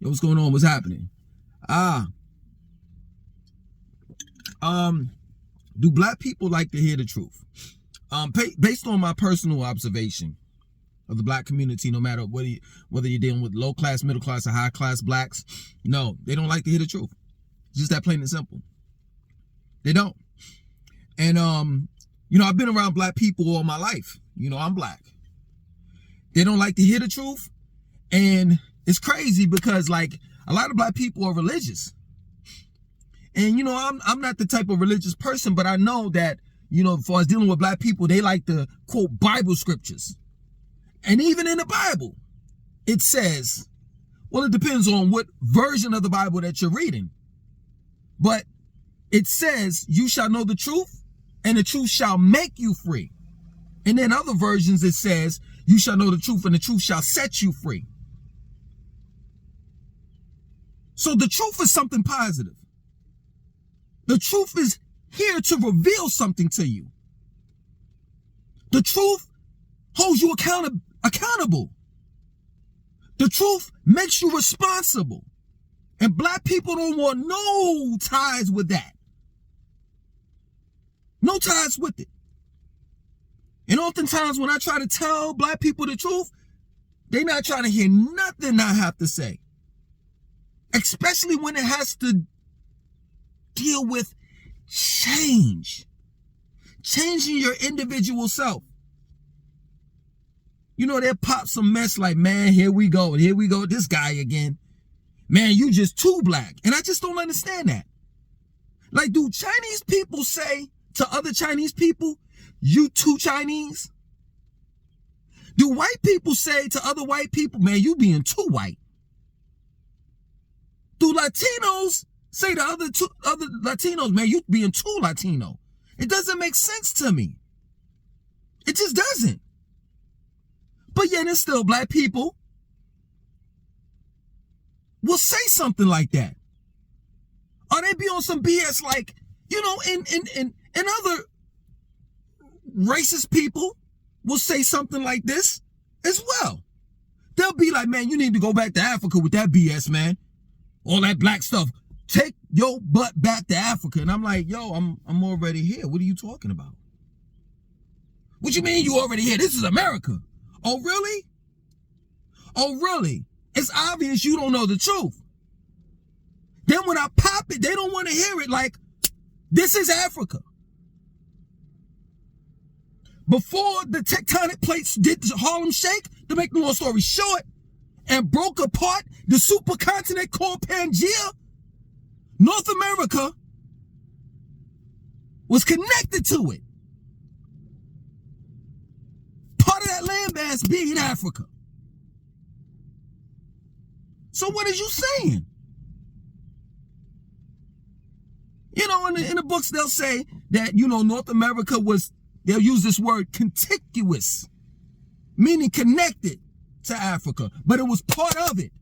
Yo, what's going on? What's happening? Do black people like to hear the truth? Based on my personal observation of the black community, no matter whether you're dealing with low class, middle class, or high class blacks, no, they don't like to hear the truth. It's just that plain and simple. They don't. And I've been around black people all my life. I'm black. They don't like to hear the truth, and it's crazy because like a lot of black people are religious. And I'm not the type of religious person, but I know that, as far as dealing with black people, they like to quote Bible scriptures. And even in the Bible, it says, well, it depends on what version of the Bible that you're reading. But it says, you shall know the truth, and the truth shall make you free. And then other versions, it says, you shall know the truth, and the truth shall set you free. So the truth is something positive. The truth is here to reveal something to you. The truth holds you accountable. The truth makes you responsible. And black people don't want no ties with that. No ties with it. And oftentimes when I try to tell black people the truth, they're not trying to hear nothing I have to say. Especially when it has to deal with change. Changing your individual self. They'll pop some mess like, man, here we go, this guy again. Man, you just too black. And I just don't understand that. Like, do Chinese people say to other Chinese people, you too Chinese? Do white people say to other white people, man, you being too white? Do Latinos say to other Latinos, man, you being too Latino? It doesn't make sense to me. It just doesn't. But yet it's still black people will say something like that. Or they be on some BS like, in other racist people will say something like this as well. They'll be like, man, you need to go back to Africa with that BS, man. All that black stuff. Take your butt back to Africa. And I'm like, yo, I'm already here. What are you talking about? What you mean you already here? This is America. Oh, really? Oh, really? It's obvious you don't know the truth. Then when I pop it, they don't want to hear it like, this is Africa. Before the tectonic plates did the Harlem Shake, to make the long story short, and broke apart the supercontinent called Pangea, North America was connected to it. Part of that landmass being Africa. So what is you saying? In the books they'll say that, North America was, they'll use this word contiguous, meaning connected to Africa, but it was part of it.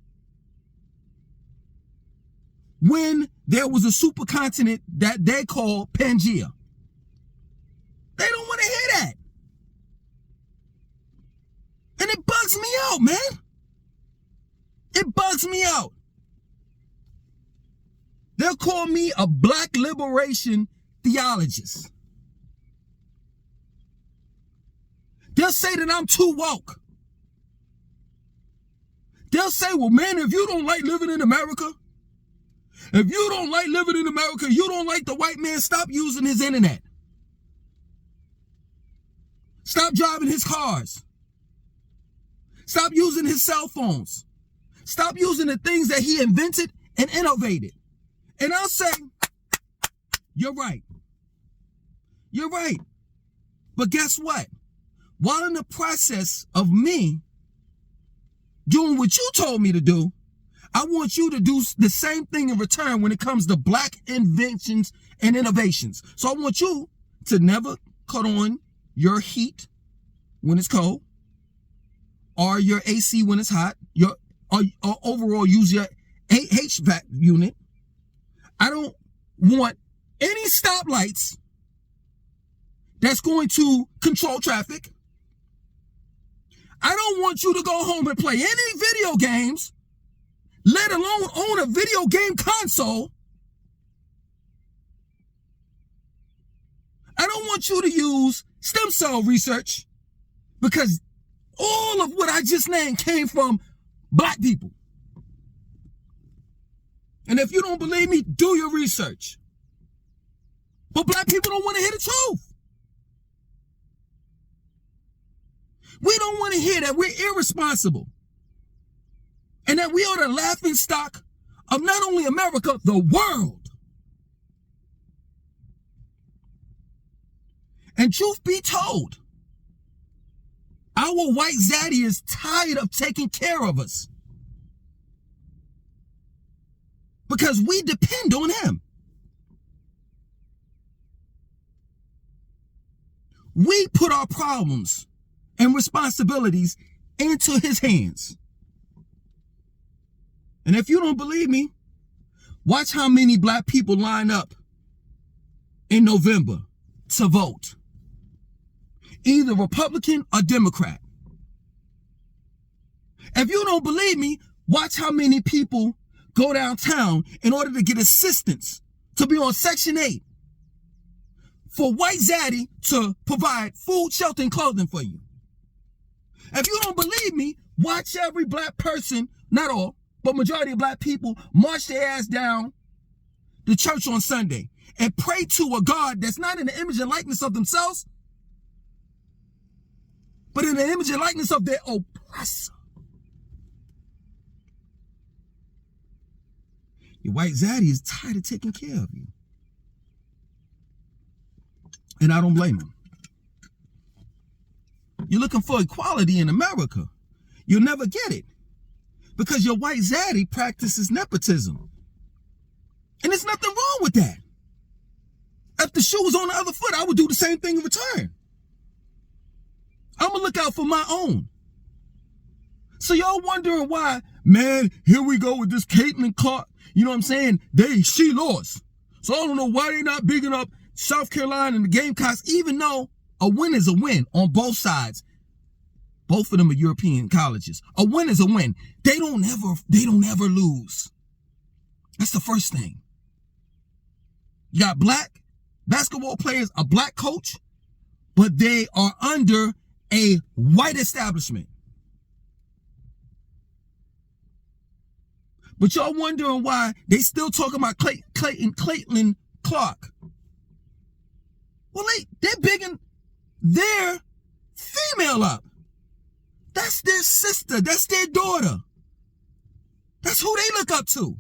When there was a supercontinent that they call Pangea. They don't want to hear that. And it bugs me out, man. It bugs me out. They'll call me a black liberation theologist. They'll say that I'm too woke. They'll say, well, man, if you don't like living in America, you don't like the white man, stop using his internet. Stop driving his cars. Stop using his cell phones. Stop using the things that he invented and innovated. And I'll say, you're right. You're right. But guess what? While in the process of me doing what you told me to do, I want you to do the same thing in return when it comes to black inventions and innovations. So I want you to never cut on your heat when it's cold, or your AC when it's hot, or overall use your HVAC unit. I don't want any stoplights that's going to control traffic. I don't want you to go home and play any video games let alone own a video game console. I don't want you to use stem cell research, because all of what I just named came from black people. And if you don't believe me, do your research. But black people don't want to hear the truth. We don't want to hear that we're irresponsible and that we are the laughing stock of not only America, the world. And truth be told, our white zaddy is tired of taking care of us, because we depend on him. We put our problems and responsibilities into his hands. And if you don't believe me, watch how many black people line up in November to vote, either Republican or Democrat. If you don't believe me, watch how many people go downtown in order to get assistance to be on Section 8 for white zaddy to provide food, shelter, and clothing for you. If you don't believe me, watch every black person, not all, but majority of black people, march their ass down the church on Sunday and pray to a God that's not in the image and likeness of themselves, but in the image and likeness of their oppressor. Your white zaddy is tired of taking care of you. And I don't blame him. You're looking for equality in America. You'll never get it, because your white zaddy practices nepotism. And there's nothing wrong with that. If the shoe was on the other foot, I would do the same thing in return. I'm going to look out for my own. So y'all wondering why, man, here we go with this Caitlin Clark. You know what I'm saying? She lost. So I don't know why they not bigging up South Carolina and the Gamecocks, even though a win is a win on both sides. Both of them are European colleges. A win is a win. They don't ever lose. That's the first thing. You got black basketball players, a black coach, but they are under a white establishment. But y'all wondering why they still talking about Caitlin Clark. Well, they're bigging their female up. That's their sister. That's their daughter. That's who they look up to.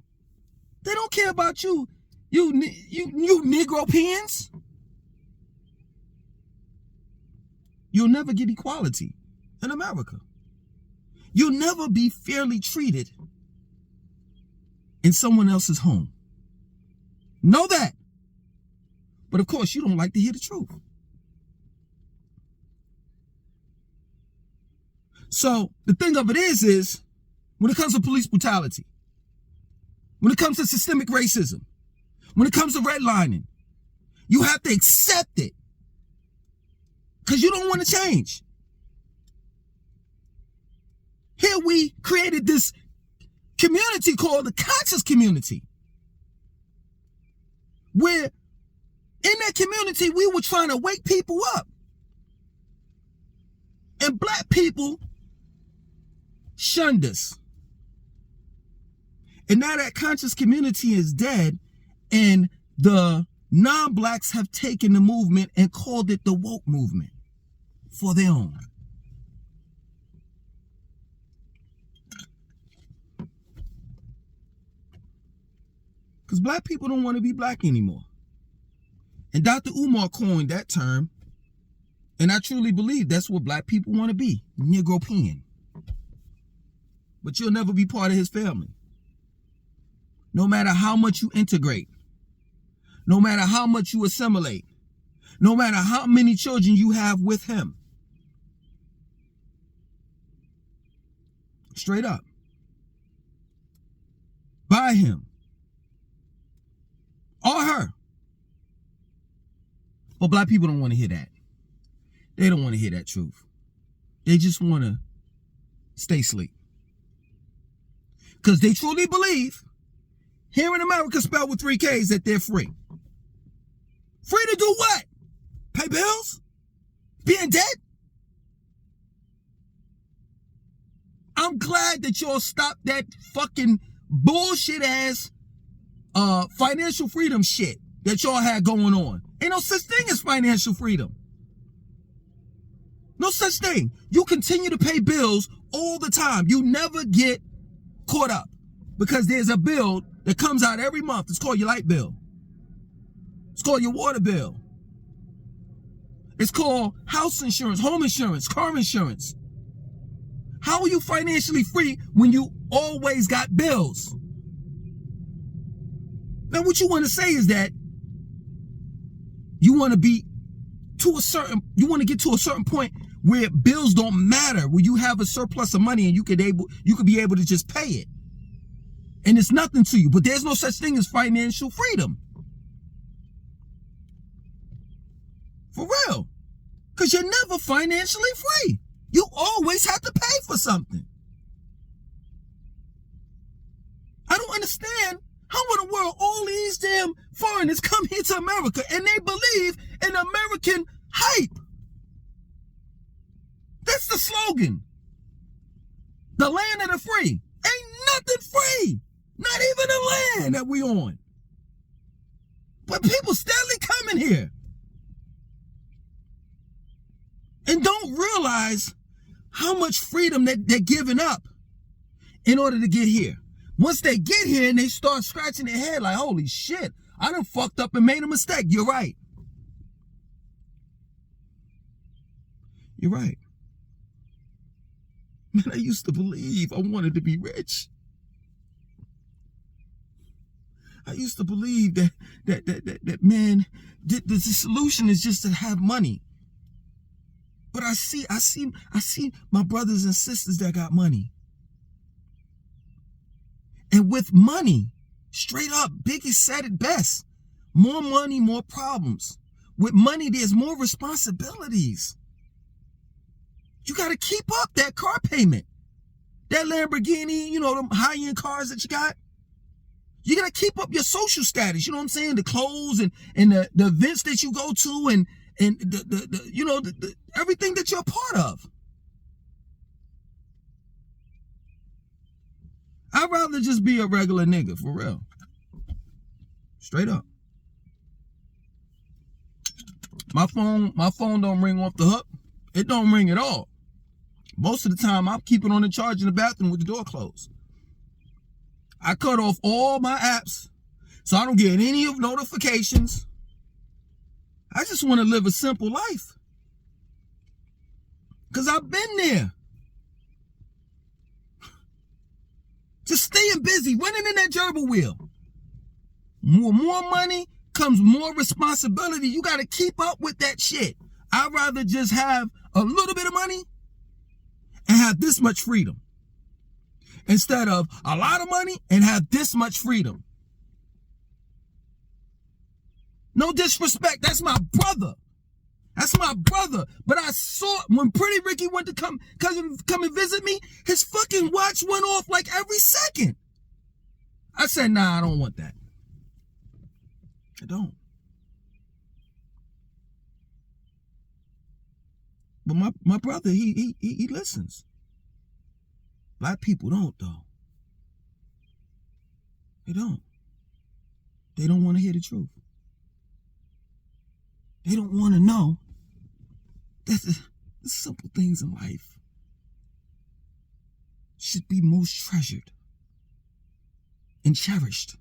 They don't care about you Negro pens. You'll never get equality in America. You'll never be fairly treated in someone else's home. Know that. But of course, you don't like to hear the truth. So the thing of it is when it comes to police brutality, when it comes to systemic racism, when it comes to redlining, you have to accept it, because you don't want to change. Here we created this community called the conscious community, where in that community we were trying to wake people up. And black people shunned us. And now that conscious community is dead, and the non-blacks have taken the movement and called it the woke movement for their own. Because black people don't want to be black anymore. And Dr. Umar coined that term, and I truly believe that's what black people want to be, Negropean. But you'll never be part of his family. No matter how much you integrate, no matter how much you assimilate, no matter how many children you have with him. Straight up. By him. Or her. But black people don't want to hear that. They don't want to hear that truth. They just want to stay asleep. Because they truly believe here in America, spelled with 3 Ks, that they're free. Free to do what? Pay bills? Be in debt? I'm glad that y'all stopped that fucking bullshit ass financial freedom shit that y'all had going on. Ain't no such thing as financial freedom. No such thing. You continue to pay bills all the time. You never get caught up because there's a bill that comes out every month. It's called your light bill. It's called your water bill. It's called house insurance, home insurance, car insurance. How are you financially free when you always got bills? Now, what you want to say is that you want to get to a certain point where bills don't matter, where you have a surplus of money and you could be able to just pay it. And it's nothing to you, but there's no such thing as financial freedom. For real. Because you're never financially free. You always have to pay for something. I don't understand how in the world all these damn foreigners come here to America and they believe in American hype. That's the slogan. The land of the free. Ain't nothing free. Not even the land that we on. But people steadily coming here. And don't realize how much freedom that they're giving up in order to get here. Once they get here and they start scratching their head like, holy shit, I done fucked up and made a mistake. You're right. You're right. Man, I used to believe I wanted to be rich. I used to believe that man, the solution is just to have money. But I see my brothers and sisters that got money. And with money, straight up, Biggie said it best. More money, more problems. With money, there's more responsibilities. You got to keep up that car payment. That Lamborghini, you know, them high-end cars that you got. You got to keep up your social status. You know what I'm saying? The clothes and the events that you go to and the everything that you're a part of. I'd rather just be a regular nigga, for real. Straight up. My phone don't ring off the hook. It don't ring at all. Most of the time, I'll keep it on the charge in the bathroom with the door closed. I cut off all my apps so I don't get any of notifications. I just want to live a simple life. Because I've been there. Just staying busy, running in that gerbil wheel. More money comes more responsibility. You got to keep up with that shit. I'd rather just have a little bit of money and have this much freedom instead of a lot of money and have this much freedom. No disrespect. That's my brother. That's my brother. But I saw when Pretty Ricky went to come and visit me, his fucking watch went off like every second. I said, nah, I don't want that. I don't. But my brother, he listens. Black people don't, though. They don't. They don't want to hear the truth. They don't want to know that the simple things in life should be most treasured and cherished.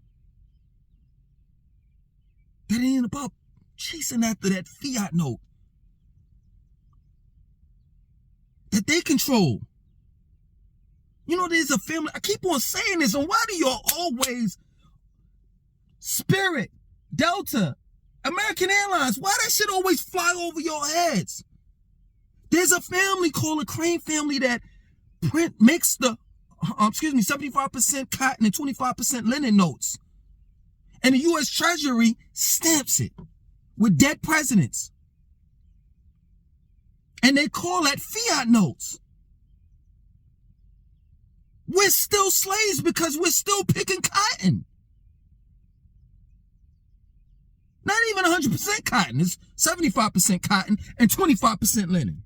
That ain't about chasing after that fiat note that they control. You know, there's a family. I keep on saying this, and why do y'all always Spirit, Delta, American Airlines, why that shit always fly over your heads? There's a family called the Crane family that makes the 75% cotton and 25% linen notes. And the U.S. Treasury stamps it with dead presidents. And they call that fiat notes. We're still slaves because we're still picking cotton. Not even 100% cotton. It's 75% cotton and 25% linen.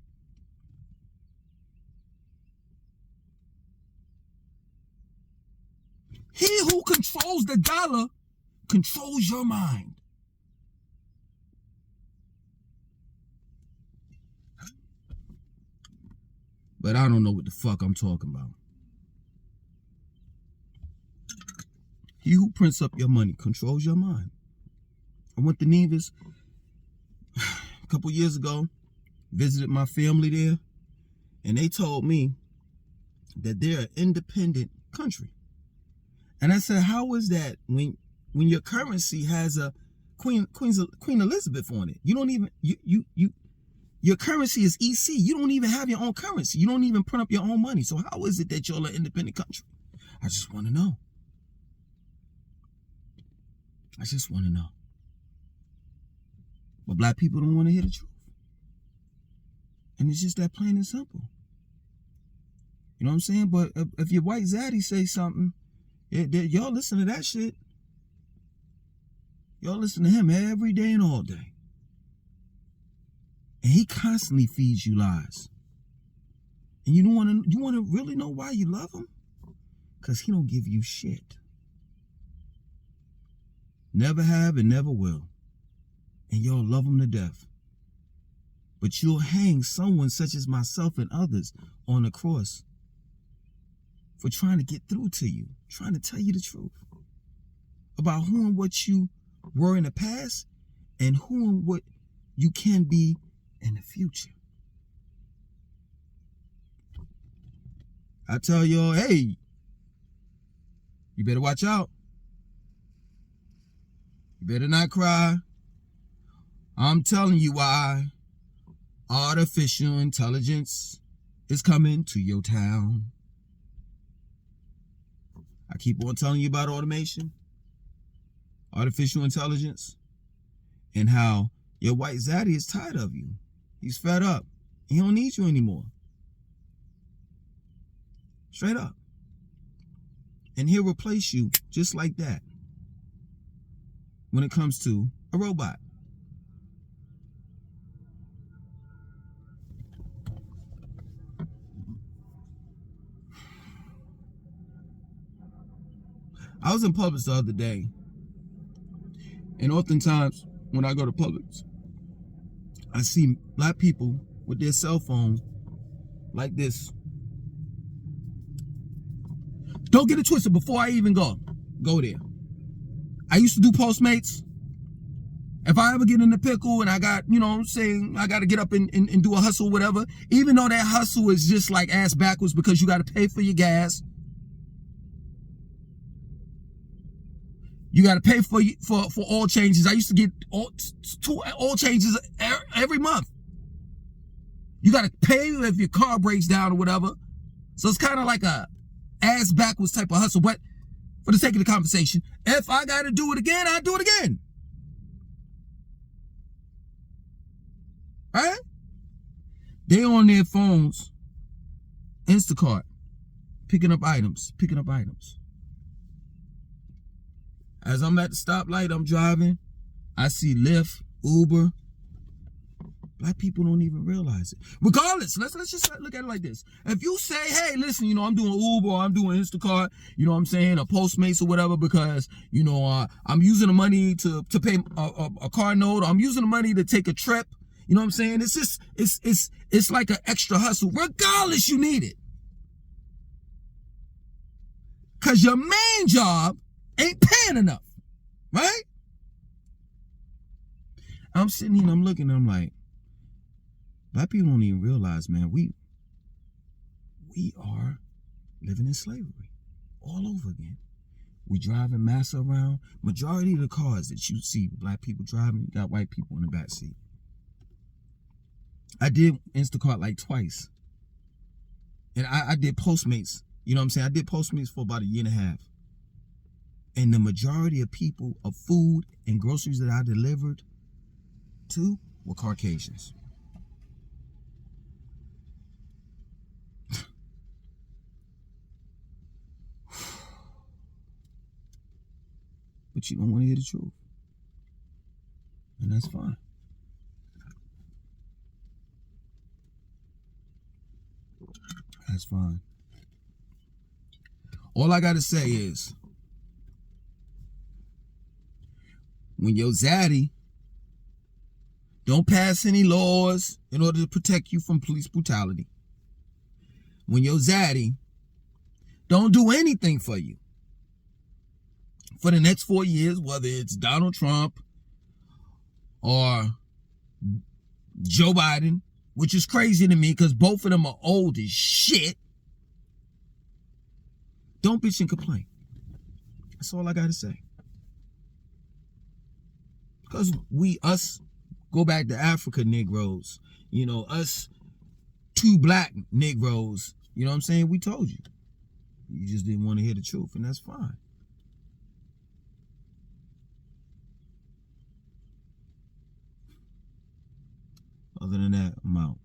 He who controls the dollar controls your mind. But I don't know what the fuck I'm talking about. He who prints up your money controls your mind. I went to Nevis a couple years ago, visited my family there, and they told me that they're an independent country. And I said, how is that when your currency has a Queen Elizabeth on it? You don't even your currency is EC. You don't even have your own currency. You don't even print up your own money. So how is it that you're an independent country? I just want to know. I just want to know. But black people don't want to hear the truth. And it's just that plain and simple. You know what I'm saying? But if your white zaddy say something, y'all listen to that shit. Y'all listen to him every day and all day. And he constantly feeds you lies. And you want to really know why you love him? Because he don't give you shit. Never have and never will. And y'all love him to death. But you'll hang someone such as myself and others on the cross for trying to get through to you, trying to tell you the truth about who and what you were in the past and who and what you can be in the future. I tell y'all, hey, you better watch out. You better not cry. I'm telling you why. Artificial intelligence is coming to your town. I keep on telling you about automation, artificial intelligence, and how your white zaddy is tired of you. He's fed up. He don't need you anymore. Straight up. And he'll replace you just like that when it comes to a robot. I was in Publix the other day, and oftentimes when I go to Publix, I see black people with their cell phone like this. Don't get it twisted before I even go there. I used to do Postmates. If I ever get in the pickle and I got, you know what I'm saying, I got to get up and do a hustle, whatever, even though that hustle is just like ass backwards because you got to pay for your gas. You got to pay for oil changes. I used to get two oil changes every month. You got to pay if your car breaks down or whatever. So it's kind of like a ass backwards type of hustle. But for the sake of the conversation, if I got to do it again, I'll do it again. Right? They on their phones, Instacart, picking up items. As I'm at the stoplight, I'm driving, I see Lyft, Uber. Black people don't even realize it. Regardless, let's just look at it like this. If you say, hey, listen, you know, I'm doing Uber, or I'm doing Instacart, you know what I'm saying, or Postmates or whatever, because, you know, I'm using the money to pay a car note, or I'm using the money to take a trip, you know what I'm saying? It's just, it's like an extra hustle. Regardless, you need it. Because your main job ain't paying enough, right? I'm sitting here and I'm looking and I'm like, black people don't even realize, man, we are living in slavery all over again. We driving massa around. Majority of the cars that you see black people driving, you got white people in the back seat. I did Instacart like twice. And I did Postmates. You know what I'm saying? I did Postmates for about 1.5 years. And the majority of people of food and groceries that I delivered to were Caucasians. but you don't want to hear the truth. And that's fine. That's fine. All I got to say is, when your zaddy don't pass any laws in order to protect you from police brutality, when your zaddy don't do anything for you for the next 4 years, whether it's Donald Trump or Joe Biden, which is crazy to me because both of them are old as shit, don't bitch and complain. That's all I got to say. Because us, go back to Africa Negroes, us 2 black Negroes, you know what I'm saying? We told you. You just didn't want to hear the truth, and that's fine. Other than that, I'm out.